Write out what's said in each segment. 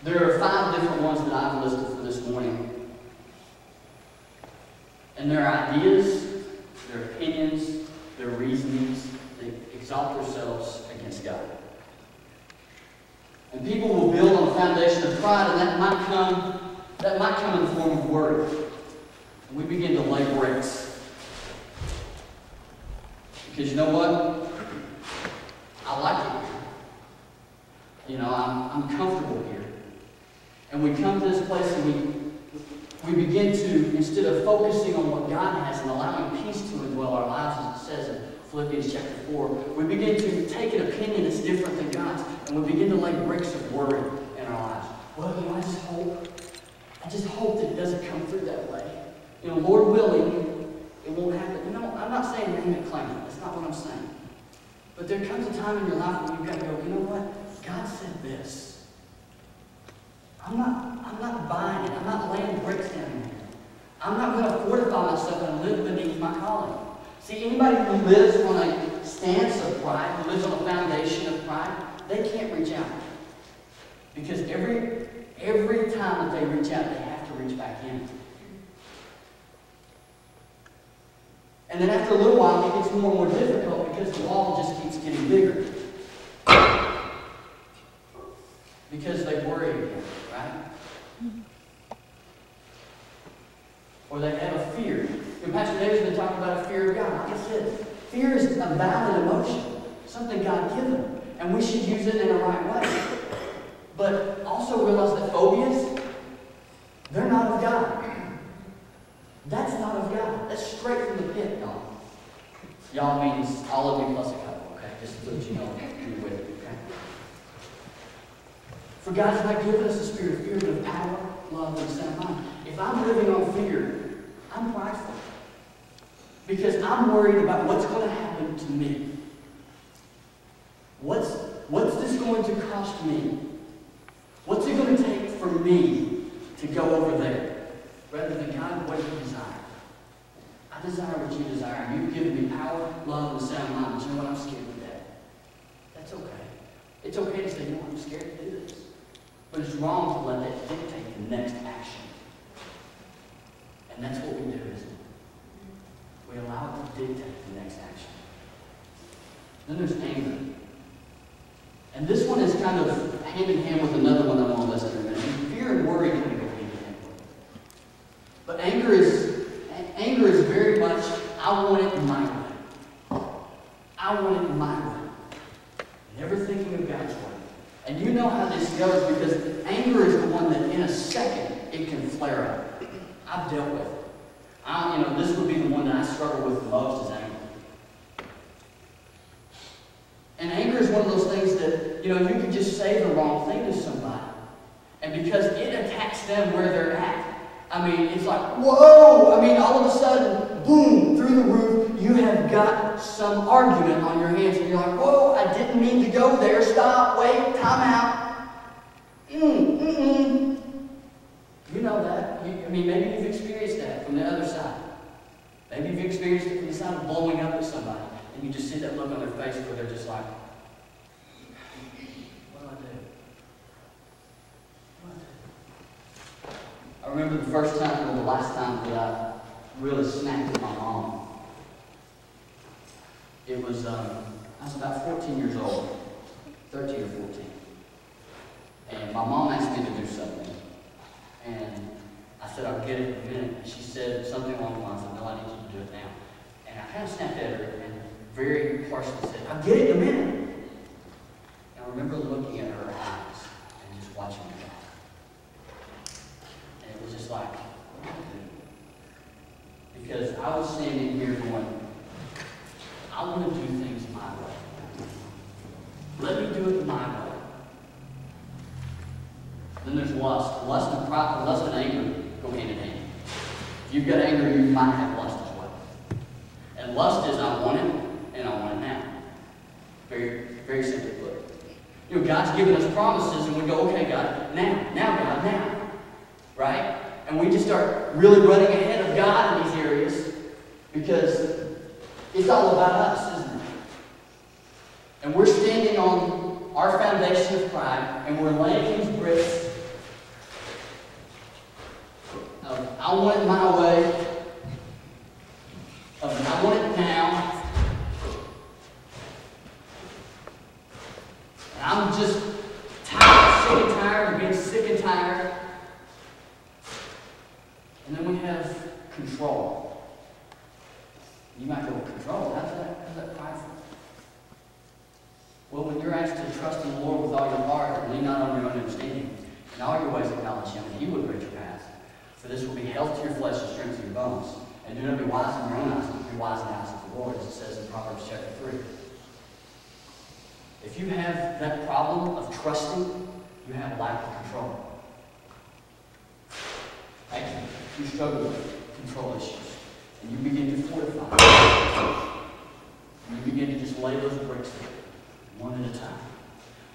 There are 5 different ones that I've listed for this morning. And their ideas, their opinions, their reasonings, they exalt themselves against God. And people will build on the foundation of pride, and that might come in the form of worry. And we begin to lay bricks. Because you know what? I like it here. You know, I'm comfortable here. And we come to this place and we begin to, instead of focusing on what God has and allowing peace to indwell our lives, as it says in Philippians chapter 4, we begin to take an opinion that's different than God's, and we begin to lay bricks of worry in our lives. Well, you know, I just hope that it doesn't come through that way. You know, Lord willing, it won't happen. You know, I'm not saying name it, claim it. That's not what I'm saying. But there comes a time in your life when you've got to go, you know what? God said this. I'm not buying it. I'm not laying bricks down here. I'm not going to fortify myself and live beneath my calling. See, anybody who lives on a stance of pride, who lives on a foundation of pride, they can't reach out. Because every time that they reach out, they have to reach back in. And then after a little while, it gets more and more difficult because the wall just keeps getting bigger. Because they worry again, right? Or they have a fear. You know, Pastor David's been talking about a fear of God. Like I said, fear is a valid emotion, something God given, and we should use it in a right way. But also realize that phobias, they're not of God. That's not of God. That's straight from the pit, y'all. Y'all means all of you plus a couple, okay? Just so that you know you're with me, okay? For God's not given us a spirit of fear, but of power, love, and sound mind. If I'm living on fear, I'm prideful. Because I'm worried about what's going to happen to me. What's this going to cost me? What's it going to take for me to go over there? Rather than, God, what do you desire? I desire what you desire. You've given me power, love, and sound mind. But you know what? I'm scared of that. That's okay. It's okay to say, you know, I'm scared to do this. But it's wrong to let that dictate the next action. And that's what we do, isn't it? We allow it to dictate the next action. Then there's anger. And this one is kind of hand in hand with another one I'm on the list in a minute. Fear and worry kind of go hand in hand. But anger is very much, I want it my way. I want it my way. Never thinking of God's way. And you know how this goes because anger is the one that in a second it can flare up. I've dealt with it. This would be the one that I struggle with the most is anger. And anger is one of those things that, you can just say the wrong thing to somebody. And because it attacks them where they're at, it's like, whoa! All of a sudden, boom, through the roof, you have got some argument on your hands. And you're like, whoa, I didn't mean to go there. Stop, wait, time out. You know that. Maybe you've experienced that from the other side. Maybe you've experienced it from the side of blowing up at somebody. And you just see that look on their face where they're just like, what do I do? What do I do? I remember the first time, or the last time that I really snapped at my mom. It was, I was about 14 years old, 13 or 14. And my mom asked me to do something. And I said, I'll get it in a minute. And she said something along the lines of, no, I need you to do it now. And I kind of snapped at her and very harshly said, I'll get it in a minute. And I remember looking at her eyes and just watching her. And it was just like, what do I do? Because I was standing here going, I want to do things my way. Let me do it my way. Then there's lust. Lust and pride, lust and anger go hand in hand. If you've got anger, you might have lust as well. And lust is I want it, and I want it now. Very, very simply put. God's given us promises, and we go, okay, God, now, God, now. Right? And we just start really running ahead of God in these areas because it's all about us, isn't it? And we're standing on our foundation of pride, and we're laying these bricks You might go, control? How's that prideful? Well, when you're asked to trust in the Lord with all your heart and lean not on your own understanding, in all your ways acknowledge Him, and He will direct your path. For this will be health to your flesh and strength to your bones. And do not be wise in your own eyes, but be wise in the eyes of the Lord, as it says in Proverbs chapter 3. If you have that problem of trusting, you have a lack of control. Actually, you struggle with control issues, and you begin to fortify. And you begin to just lay those bricks in, one at a time.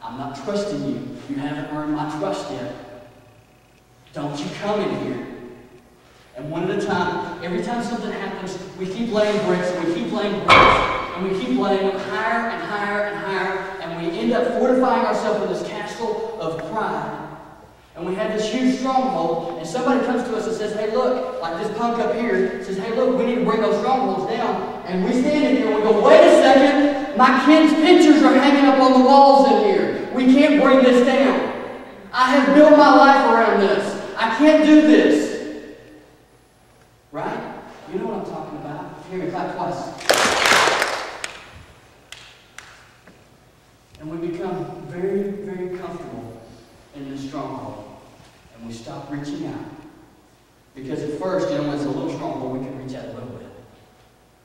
I'm not trusting you. You haven't earned my trust yet. Don't you come in here. And one at a time, every time something happens, we keep laying bricks, and we keep laying bricks, and we keep laying them higher and higher and higher, and we end up fortifying ourselves in this castle of pride. And we have this huge stronghold, and somebody comes to us and says, hey, look, like this punk up here, says, hey, look, we need to bring those strongholds down. And we stand in here and we go, wait a second, my kids' pictures are hanging up on the walls in here. We can't bring this down. I have built my life around this. I can't do this. Right? You know what I'm talking about. Hear me, clap twice. And we become very, very comfortable in this stronghold. And we stop reaching out. Because at first, when it's a little stronghold, we can reach out a little bit.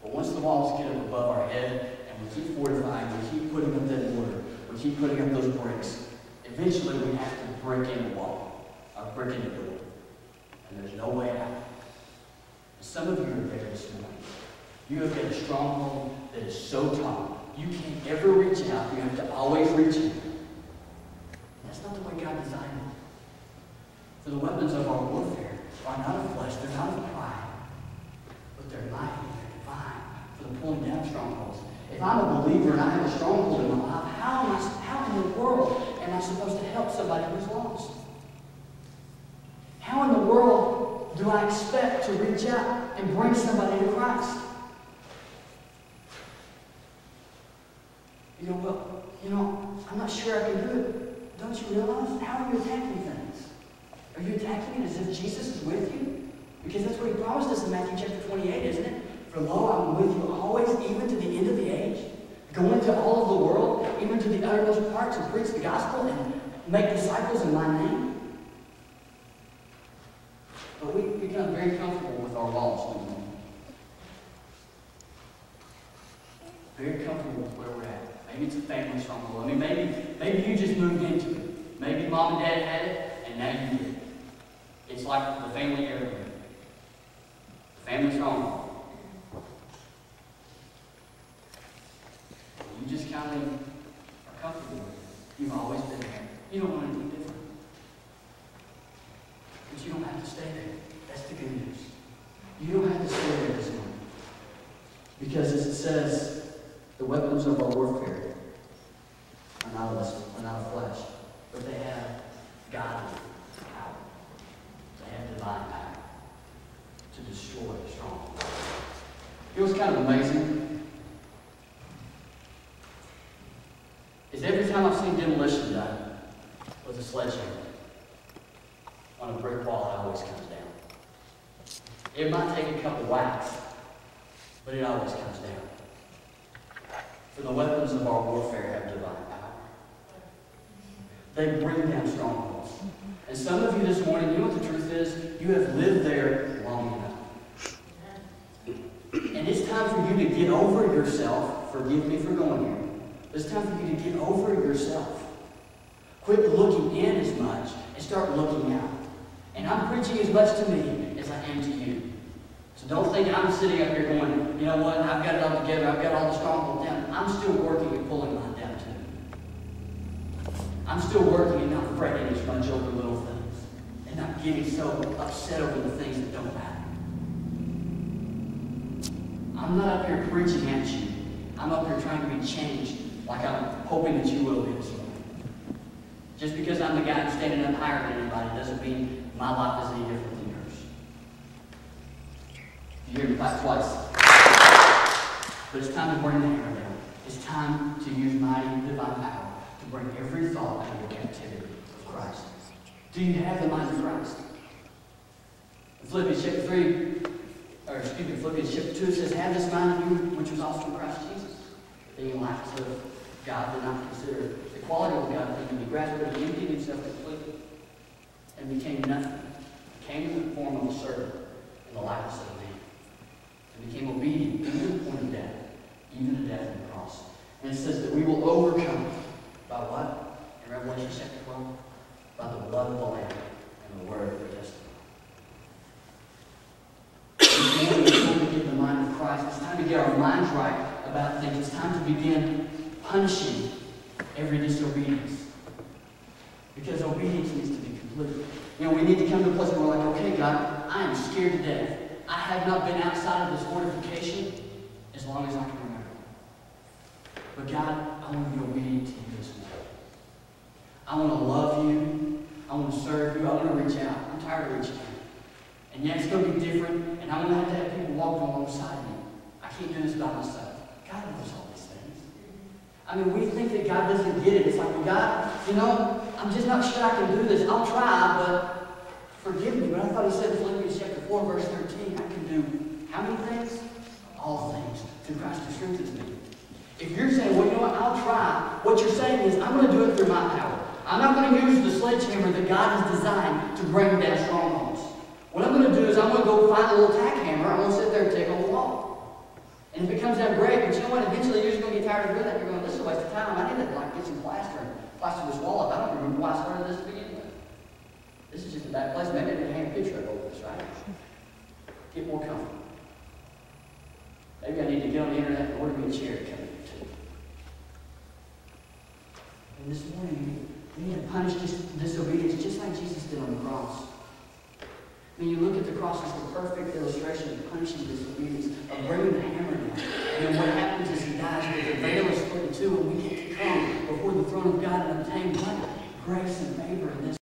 But once the walls get up above our head, and we keep fortifying, we keep putting up that mortar, we keep putting up those bricks, eventually we have to break in the wall, or break in the door. And there's no way out. Some of you are there this morning. You have got a stronghold that is so tall, you can't ever reach out. You have to always reach in. That's not the way God designed it. For the weapons of our warfare are not of flesh, they're not of pride, but they're mighty, they're divine, for the pulling down strongholds. If I'm a believer and I have a stronghold in my life, how in the world am I supposed to help somebody who's lost? How in the world do I expect to reach out and bring somebody to Christ? You go, well, I'm not sure I can do it. Don't you realize? How are you attacking things? Are you attacking it as if Jesus is with you? Because that's what He promised us in Matthew chapter 28, isn't it? For lo, I'm with you always, even to the end of the age. Go into all of the world, even to the uttermost parts, and preach the gospel and make disciples in my name. But we become very comfortable with our walls, don't we? Very comfortable with where we're at. Maybe it's a family stronghold. I mean, maybe you just moved into it. Maybe mom and dad had it, and now you get it. It's like the family heirloom. The family stronghold. You just kind of are comfortable with it. You've always been there. You don't want anything different. But you don't have to stay there. That's the good news. You don't have to stay there this morning. Because as it says, the weapons of our warfare are not of flesh, but they have godly power. They have divine power to destroy strongholds. You know what's kind of amazing? Is every time I've seen demolition done with a sledgehammer on a brick wall, it always comes down. It might take a couple whacks, but it always comes down. For the weapons of our warfare have divine power. They bring down strongholds. And some of you this morning, you know what the truth is? You have lived there long enough. And it's time for you to get over yourself. Forgive me for going here. It's time for you to get over yourself. Quit looking in as much and start looking out. And I'm preaching as much to me as I am to you. So don't think I'm sitting up here going, you know what, I've got it all together, I've got all the stronghold down. I'm still working at pulling mine down too. I'm still working and not fretting as much over little things. And not getting so upset over the things that don't matter. I'm not up here preaching at you. I'm up here trying to be changed like I'm hoping that you will be this morning. Just because I'm the guy standing up higher than anybody doesn't mean my life is any different than yours. You hear me clap twice. But it's time to bring the hammer down. It's time to use mighty divine power to bring every thought into captivity of Christ. Do you have the mind of Christ? In Philippians chapter Philippians chapter 2, it says, have this mind in you, which was also in Christ Jesus. Being like to God, did not consider the quality of God a thing to be grasped, but he emptied himself completely and became nothing. Came in the form of a servant in the likeness of a man. And became obedient even to the point of death, even to death on the cross. And it says that we will overcome by what? In Revelation chapter 12? By the blood of the Lamb and the word of their testimony. It's time to get the mind of Christ. It's time to get our minds right about things. It's time to begin punishing every disobedience. Because obedience needs to be complete. You know, we need to come to a place where we're like, okay, God, I am scared to death. I have not been outside of this fortification as long as I can remember. But God, I want to be obedient to you this morning. I want to love you. I want to serve you. I want to reach out. I'm tired of reaching out. And yeah, it's going to be different, and I'm going to have people walking alongside me. I can't do this by myself. God knows all these things. I mean, we think that God doesn't get it. It's like, well, God, you know, I'm just not sure I can do this. I'll try, but forgive me. But I thought he said in Philippians chapter 4, verse 13, I can do how many things? All things through Christ who strengthens me. If you're saying, well, you know what, I'll try, what you're saying is, I'm going to do it through my power. I'm not going to use the sledgehammer that God has designed to bring down strongholds. What I'm going to do is I'm going to go find a little tack hammer. I'm going to sit there and take on the wall. And if it comes out great, but you know what? Eventually you're just going to get tired of doing that. You're going, this is a waste of time. I need to get some plaster and plaster this wall up. I don't remember why I started this to begin with. This is just a bad place. Maybe I can hang a picture up over this, right? Get more comfortable. Maybe I need to get on the internet and order me a chair to come here too. And this morning, we need to punish disobedience just like Jesus did on the cross. When you look at the cross, it's the perfect illustration of punishing disobedience, of bringing the hammer down. And then what happens is he dies, but the veil is split in two, and we get to come before the throne of God and obtain what? Grace and favor in this.